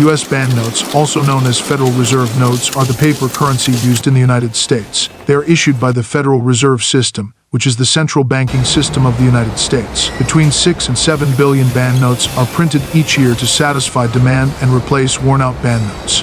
U.S. banknotes, also known as Federal Reserve notes, are the paper currency used in the United States. They are issued by the Federal Reserve System, which is the central banking system of the United States. Between 6 and 7 billion banknotes are printed each year to satisfy demand and replace worn-out banknotes.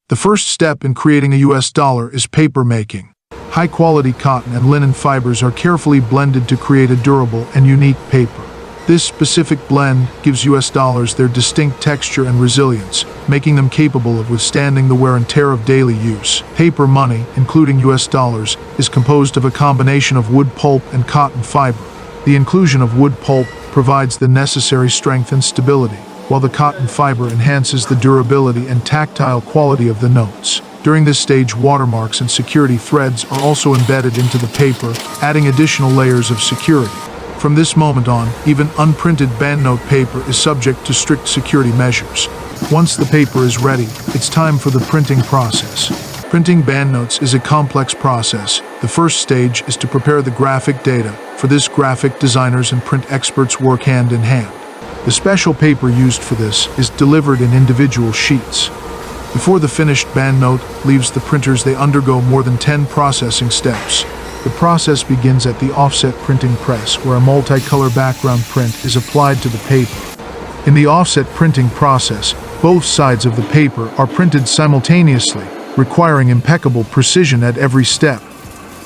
The first step in creating a U.S. dollar is paper making. High-quality cotton and linen fibers are carefully blended to create a durable and unique paper. This specific blend gives U.S. dollars their distinct texture and resilience, making them capable of withstanding the wear and tear of daily use. Paper money, including U.S. dollars, is composed of a combination of wood pulp and cotton fiber. The inclusion of wood pulp provides the necessary strength and stability, while the cotton fiber enhances the durability and tactile quality of the notes. During this stage, watermarks and security threads are also embedded into the paper, adding additional layers of security. From this moment on, even unprinted banknote paper is subject to strict security measures. Once the paper is ready, it's time for the printing process. Printing banknotes is a complex process. The first stage is to prepare the graphic data. For this, graphic designers and print experts work hand in hand. The special paper used for this is delivered in individual sheets. Before the finished banknote leaves the printers, they undergo more than 10 processing steps. The process begins at the offset printing press, where a multicolor background print is applied to the paper. In the offset printing process, both sides of the paper are printed simultaneously, requiring impeccable precision at every step.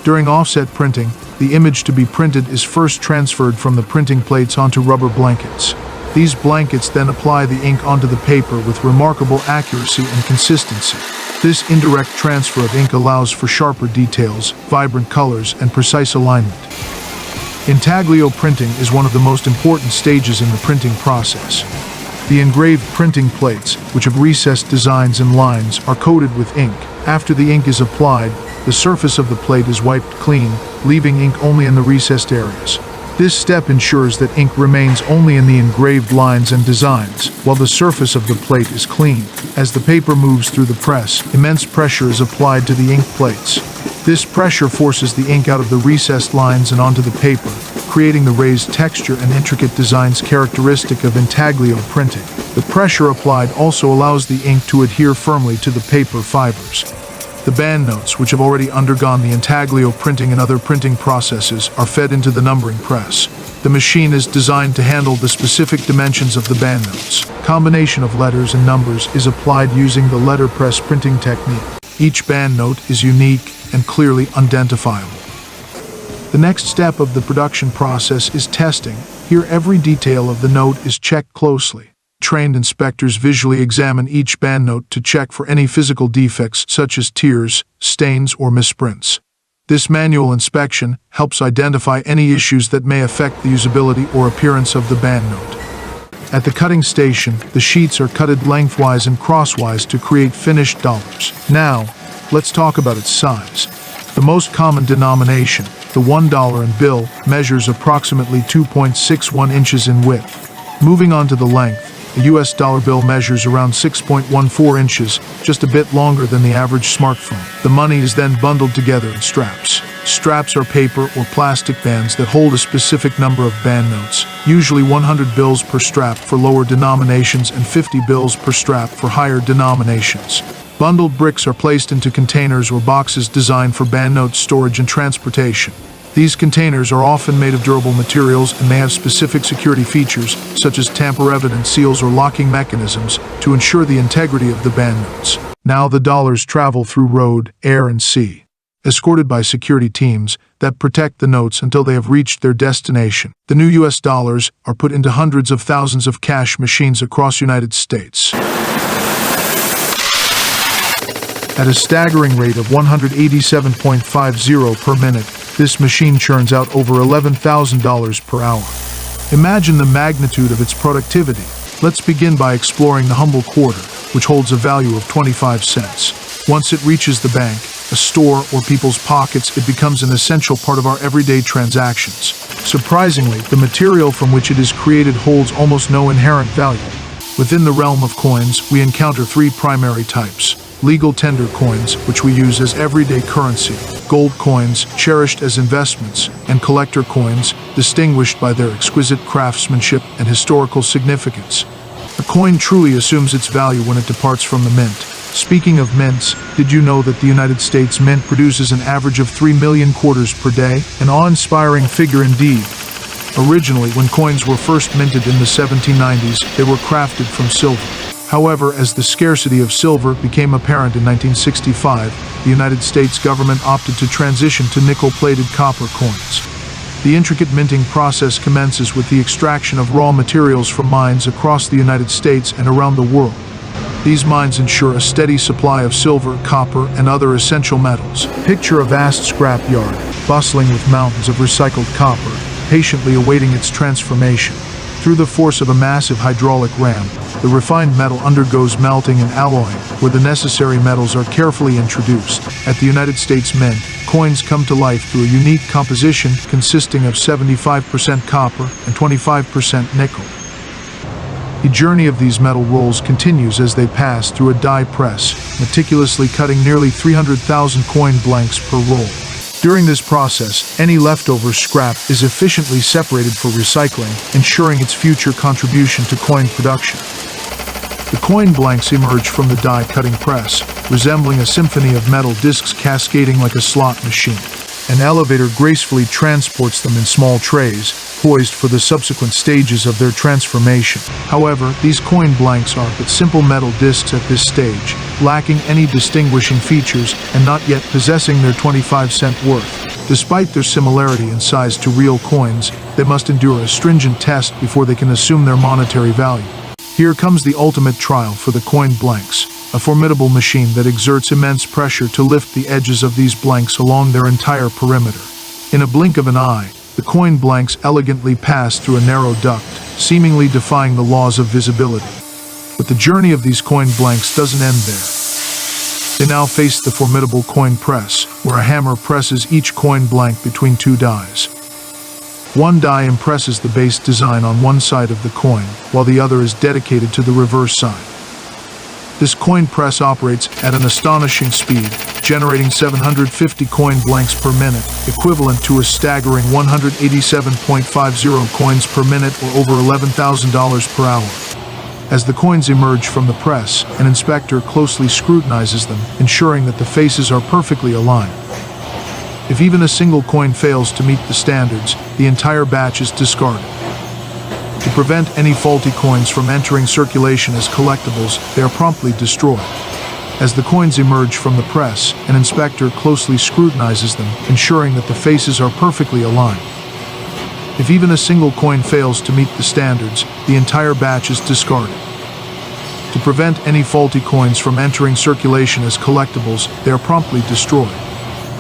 During offset printing, the image to be printed is first transferred from the printing plates onto rubber blankets. These blankets then apply the ink onto the paper with remarkable accuracy and consistency. This indirect transfer of ink allows for sharper details, vibrant colors, and precise alignment. Intaglio printing is one of the most important stages in the printing process. The engraved printing plates, which have recessed designs and lines, are coated with ink. After the ink is applied, the surface of the plate is wiped clean, leaving ink only in the recessed areas. This step ensures that ink remains only in the engraved lines and designs, while the surface of the plate is clean. As the paper moves through the press, immense pressure is applied to the ink plates. This pressure forces the ink out of the recessed lines and onto the paper, creating the raised texture and intricate designs characteristic of intaglio printing. The pressure applied also allows the ink to adhere firmly to the paper fibers. The banknotes, which have already undergone the intaglio printing and other printing processes, are fed into the numbering press. The machine is designed to handle the specific dimensions of the banknotes. Combination of letters and numbers is applied using the letterpress printing technique. Each banknote is unique and clearly identifiable. The next step of the production process is testing. Here, every detail of the note is checked closely. Trained inspectors visually examine each banknote to check for any physical defects such as tears, stains, or misprints. This manual inspection helps identify any issues that may affect the usability or appearance of the banknote. At the cutting station, the sheets are cutted lengthwise and crosswise to create finished dollars. Now, let's talk about its size. The most common denomination, the $1 bill, measures approximately 2.61 inches in width. Moving on to the length, the US dollar bill measures around 6.14 inches, just a bit longer than the average smartphone. The money is then bundled together in straps. Straps are paper or plastic bands that hold a specific number of banknotes, usually 100 bills per strap for lower denominations and 50 bills per strap for higher denominations. Bundled bricks are placed into containers or boxes designed for banknote storage and transportation. These containers are often made of durable materials and may have specific security features, such as tamper-evident seals or locking mechanisms, to ensure the integrity of the banknotes. Now the dollars travel through road, air, and sea, escorted by security teams that protect the notes until they have reached their destination. The new US dollars are put into hundreds of thousands of cash machines across the United States. At a staggering rate of 187.50 per minute, this machine churns out over $11,000 per hour. Imagine the magnitude of its productivity. Let's begin by exploring the humble quarter, which holds a value of 25 cents. Once it reaches the bank, a store, or people's pockets, it becomes an essential part of our everyday transactions. Surprisingly, the material from which it is created holds almost no inherent value. Within the realm of coins, we encounter three primary types: legal tender coins, which we use as everyday currency; gold coins, cherished as investments; and collector coins, distinguished by their exquisite craftsmanship and historical significance. A coin truly assumes its value when it departs from the mint. Speaking of mints, did you know that the United States Mint produces an average of 3 million quarters per day? An awe-inspiring figure indeed. Originally, when coins were first minted in the 1790s, they were crafted from silver. However, as the scarcity of silver became apparent in 1965, the United States government opted to transition to nickel-plated copper coins. The intricate minting process commences with the extraction of raw materials from mines across the United States and around the world. These mines ensure a steady supply of silver, copper, and other essential metals. Picture a vast scrap yard, bustling with mountains of recycled copper, patiently awaiting its transformation. Through the force of a massive hydraulic ram, the refined metal undergoes melting and alloying, where the necessary metals are carefully introduced. At the United States Mint, coins come to life through a unique composition consisting of 75% copper and 25% nickel. The journey of these metal rolls continues as they pass through a die press, meticulously cutting nearly 300,000 coin blanks per roll. During this process, any leftover scrap is efficiently separated for recycling, ensuring its future contribution to coin production. The coin blanks emerge from the die-cutting press, resembling a symphony of metal discs cascading like a slot machine. An elevator gracefully transports them in small trays, poised for the subsequent stages of their transformation. However, these coin blanks are but simple metal discs at this stage, lacking any distinguishing features and not yet possessing their 25-cent worth. Despite their similarity in size to real coins, they must endure a stringent test before they can assume their monetary value. Here comes the ultimate trial for the coin blanks, a formidable machine that exerts immense pressure to lift the edges of these blanks along their entire perimeter. In a blink of an eye, the coin blanks elegantly pass through a narrow duct, seemingly defying the laws of visibility. But the journey of these coin blanks doesn't end there. They now face the formidable coin press, where a hammer presses each coin blank between two dies. One die impresses the base design on one side of the coin, while the other is dedicated to the reverse side. This coin press operates at an astonishing speed, generating 750 coin blanks per minute, equivalent to a staggering 187.50 coins per minute or over $11,000 per hour. As the coins emerge from the press, an inspector closely scrutinizes them, ensuring that the faces are perfectly aligned. If even a single coin fails to meet the standards, the entire batch is discarded. To prevent any faulty coins from entering circulation as collectibles, they are promptly destroyed. As the coins emerge from the press, an inspector closely scrutinizes them, ensuring that the faces are perfectly aligned. If even a single coin fails to meet the standards, the entire batch is discarded. To prevent any faulty coins from entering circulation as collectibles, they are promptly destroyed.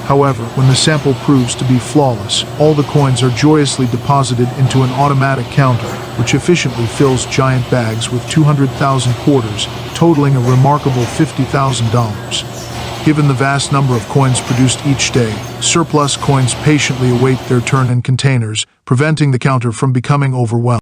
However, when the sample proves to be flawless, all the coins are joyously deposited into an automatic counter, which efficiently fills giant bags with 200,000 quarters, totaling a remarkable $50,000. Given the vast number of coins produced each day, surplus coins patiently await their turn in containers, preventing the counter from becoming overwhelmed.